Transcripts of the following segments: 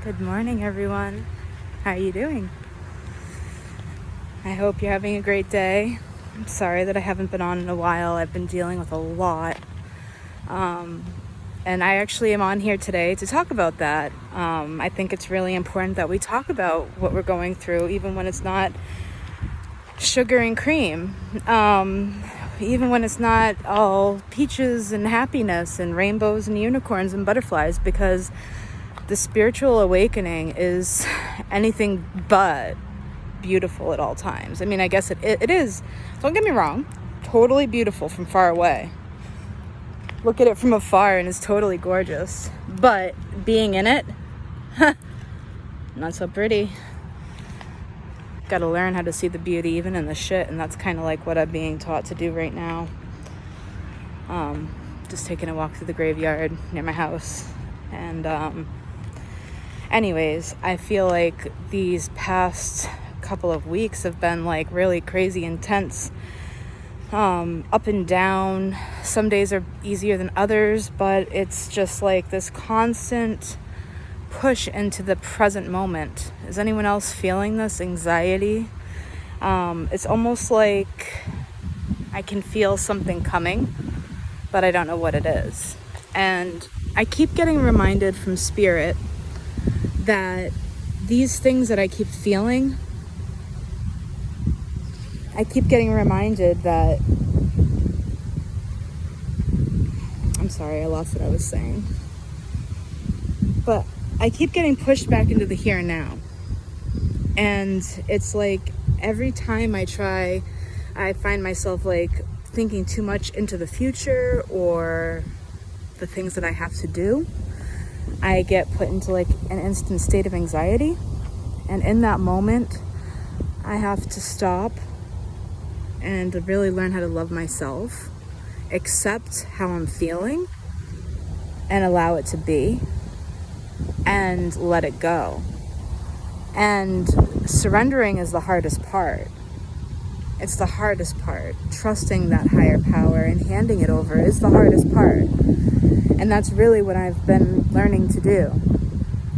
Good morning, everyone. How are you doing? I hope you're having a great day. I'm sorry that I haven't been on in a while. I've been dealing with a lot. And I actually am on here today to talk about that. I think it's really important that we talk about what we're going through, even when it's not sugar and cream. Even when it's not all peaches and happiness and rainbows and unicorns and butterflies, because the spiritual awakening is anything but beautiful at all times. I mean, I guess it is, don't get me wrong, totally beautiful from far away. Look at it from afar and it's totally gorgeous. But being in it, not so pretty. Gotta learn how to see the beauty even in the shit, and that's kind of like what I'm being taught to do right now. Just taking a walk through the graveyard near my house. And anyways, I feel like these past couple of weeks have been like really crazy intense, up and down. Some days are easier than others, but it's just like this constant push into the present moment. Is anyone else feeling this anxiety? It's almost like I can feel something coming, but I don't know what it is. And I keep getting reminded from Spirit that these things that I keep feeling, I keep getting reminded that, I'm sorry, I lost what I was saying. But I keep getting pushed back into the here and now. And it's like every time I try, I find myself like thinking too much into the future or the things that I have to do. I get put into like an instant state of anxiety. And in that moment, I have to stop and really learn how to love myself, accept how I'm feeling, and allow it to be, and let it go. And surrendering is the hardest part. It's the hardest part. Trusting that higher power and handing it over is the hardest part. And that's really what I've been learning to do,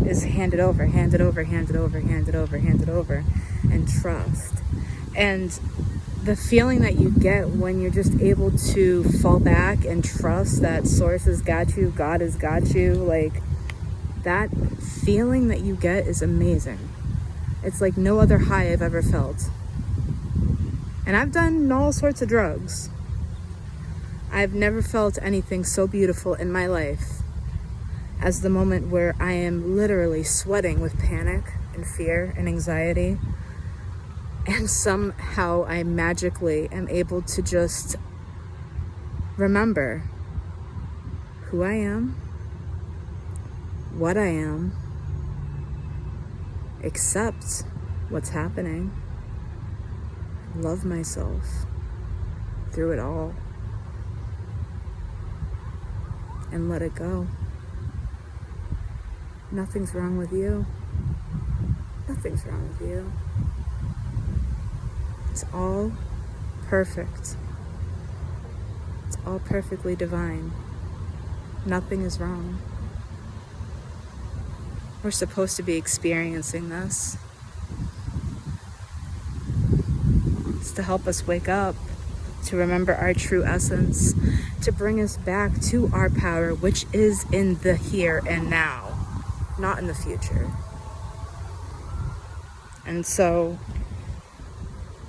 is hand it over, hand it over, hand it over, hand it over, hand it over, and trust. And the feeling that you get when you're just able to fall back and trust that Source has got you, God has got you, like that feeling that you get is amazing. It's like no other high I've ever felt. And I've done all sorts of drugs. I've never felt anything so beautiful in my life as the moment where I am literally sweating with panic and fear and anxiety. And somehow I magically am able to just remember who I am, what I am, accept what's happening, love myself through it all, and let it go. Nothing's wrong with you. Nothing's wrong with you. It's all perfect. It's all perfectly divine. Nothing is wrong. We're supposed to be experiencing this. It's to help us wake up, to remember our true essence, to bring us back to our power, which is in the here and now, not in the future. And so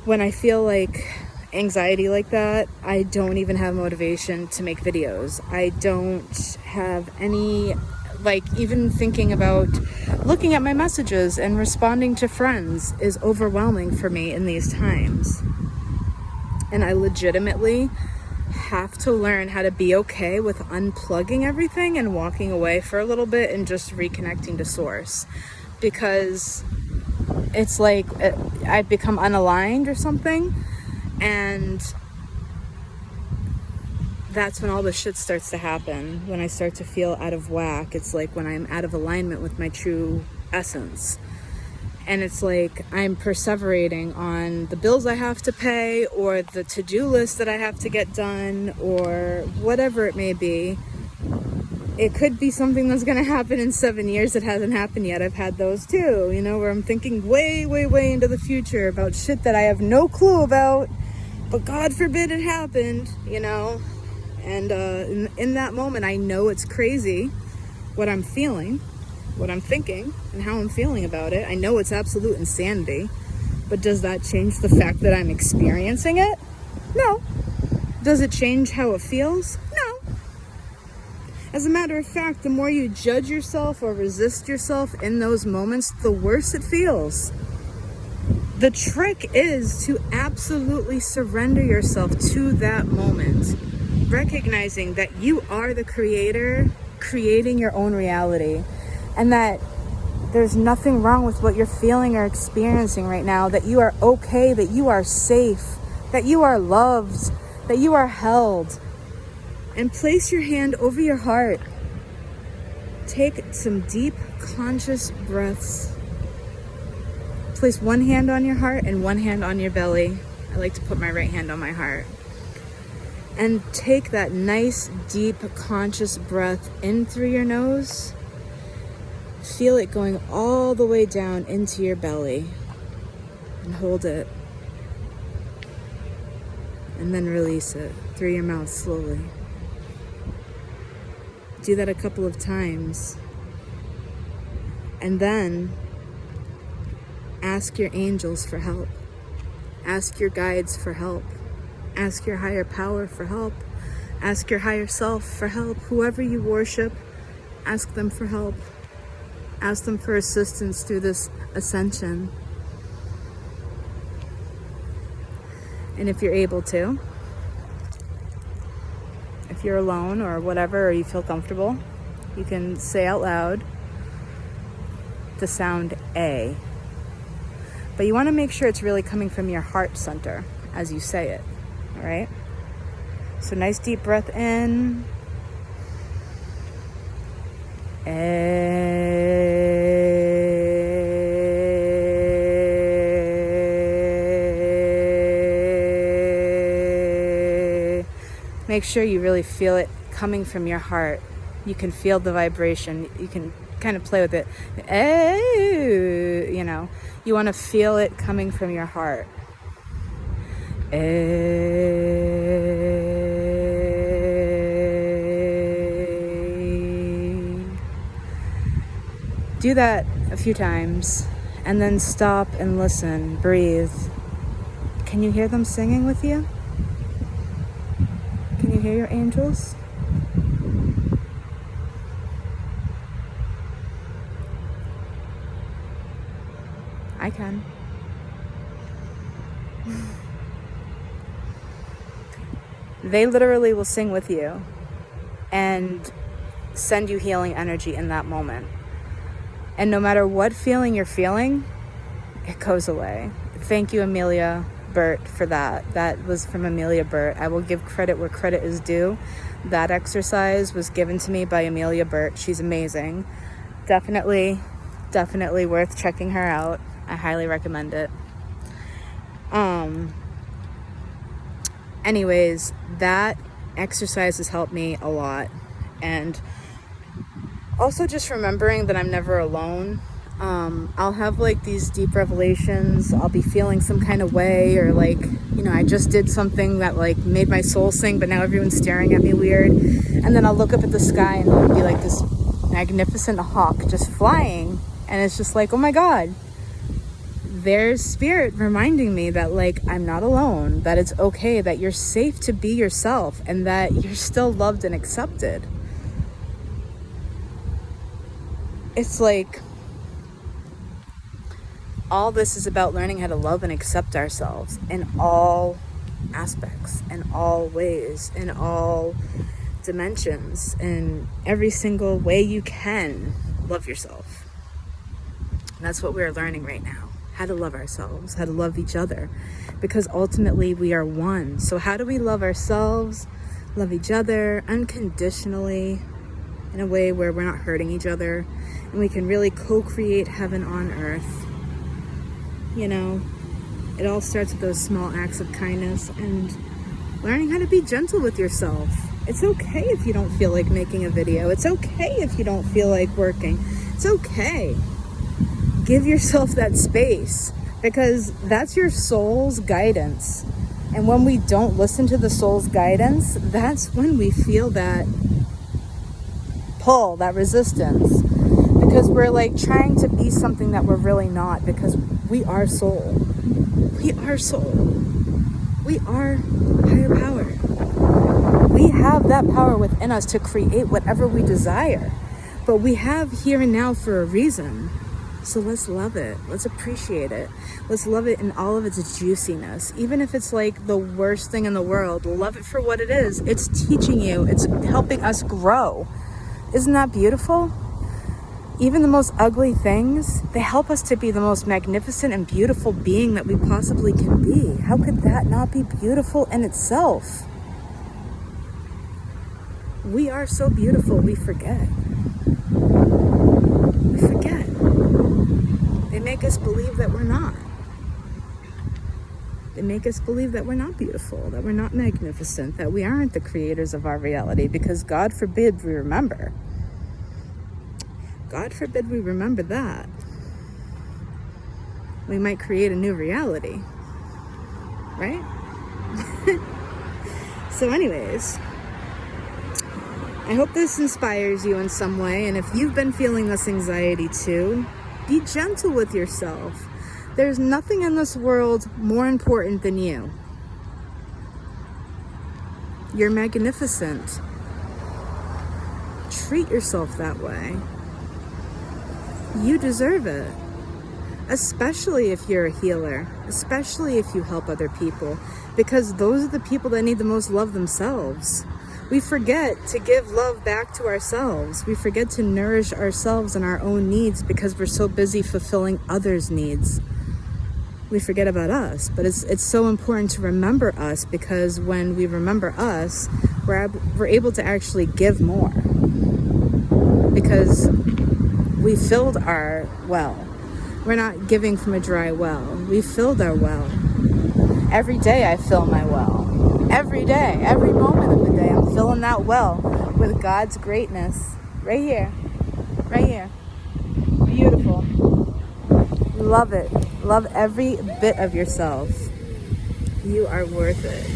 when I feel like anxiety like that, I don't even have motivation to make videos. I don't have any, like, even thinking about looking at my messages and responding to friends is overwhelming for me in these times. And I legitimately have to learn how to be okay with unplugging everything and walking away for a little bit and just reconnecting to Source, because it's like I've become unaligned or something, and that's when all the shit starts to happen. When I start to feel out of whack, it's like when I'm out of alignment with my true essence. And it's like I'm perseverating on the bills I have to pay, or the to-do list that I have to get done, or whatever it may be. it could be something that's going to happen in 7 years that hasn't happened yet. I've had those too, you know, where I'm thinking way, way, way into the future about shit that I have no clue about, but God forbid it happened, you know. And in that moment, I know it's crazy what I'm feeling, what I'm thinking, and how I'm feeling about it. I know it's absolute insanity, but does that change the fact that I'm experiencing it? No. Does it change how it feels? No. As a matter of fact, the more you judge yourself or resist yourself in those moments, the worse it feels. The trick is to absolutely surrender yourself to that moment, recognizing that you are the creator, creating your own reality, and that there's nothing wrong with what you're feeling or experiencing right now, that you are okay, that you are safe, that you are loved, that you are held. And place your hand over your heart. Take some deep, conscious breaths. Place one hand on your heart and one hand on your belly. I like to put my right hand on my heart. And take that nice, deep, conscious breath in through your nose. Feel it going all the way down into your belly. And hold it. And then release it through your mouth slowly. Do that a couple of times. And then ask your angels for help. Ask your guides for help. Ask your higher power for help. Ask your higher self for help. Whoever you worship, ask them for help. Ask them for assistance through this ascension. And if you're able to, if you're alone or whatever, or you feel comfortable, you can say out loud the sound A. But you want to make sure it's really coming from your heart center as you say it, all right? So nice deep breath in. Make sure you really feel it coming from your heart. You can feel the vibration. You can kind of play with it. You know, you want to feel it coming from your heart. Do that a few times and then stop and listen, breathe. Can you hear them singing with you? Can you hear your angels? I can. They literally will sing with you and send you healing energy in that moment. And no matter what feeling you're feeling, it goes away. Thank you, Amelia Burt, for that. That was from Amelia Burt. I will give credit where credit is due. That exercise was given to me by Amelia Burt. She's amazing. Definitely worth checking her out. I highly recommend it. Anyways, that exercise has helped me a lot. And also just remembering that I'm never alone. I'll have like these deep revelations. I'll be feeling some kind of way, or like, you know, I just did something that like made my soul sing, but now everyone's staring at me weird. And then I'll look up at the sky and there'll be like this magnificent hawk just flying. And it's just like, oh my God, there's spirit reminding me that like I'm not alone, that it's okay, that you're safe to be yourself, and that you're still loved and accepted. It's like all this is about learning how to love and accept ourselves in all aspects, in all ways, in all dimensions, in every single way you can love yourself. And that's what we're learning right now. How to love ourselves, how to love each other, because ultimately we are one. So how do we love ourselves, love each other unconditionally, in a way where we're not hurting each other, and we can really co-create heaven on earth? You know, it all starts with those small acts of kindness and learning how to be gentle with yourself. It's okay if you don't feel like making a video. It's okay if you don't feel like working. It's okay. Give yourself that space, because that's your soul's guidance. And when we don't listen to the soul's guidance, that's when we feel that pull, that resistance, because we're like trying to be something that we're really not, because we are soul. We are soul. We are higher power. We have that power within us to create whatever we desire, but we have here and now for a reason. So let's love it. Let's appreciate it. Let's love it in all of its juiciness. Even if it's like the worst thing in the world, love it for what it is. It's teaching you. It's helping us grow. Isn't that beautiful? Even the most ugly things, they help us to be the most magnificent and beautiful being that we possibly can be. How could that not be beautiful in itself? We are so beautiful, we forget. We forget. They make us believe that we're not. They make us believe that we're not beautiful, that we're not magnificent, that we aren't the creators of our reality, because God forbid we remember. God forbid we remember that. We might create a new reality, right? So anyways, I hope this inspires you in some way. And if you've been feeling this anxiety too, be gentle with yourself. There's nothing in this world more important than you. You're magnificent. Treat yourself that way. You deserve it. Especially if you're a healer. Especially if you help other people. Because those are the people that need the most love themselves. We forget to give love back to ourselves. We forget to nourish ourselves and our own needs because we're so busy fulfilling others' needs. We forget about us, but it's so important to remember us, because when we remember us, we're able to actually give more, because we filled our well. We're not giving from a dry well. We filled our well. Every day I fill my well. Every day, every moment of the day, I'm filling that well with God's greatness. Right here. Right here. Beautiful. Love it. Love every bit of yourself. You are worth it.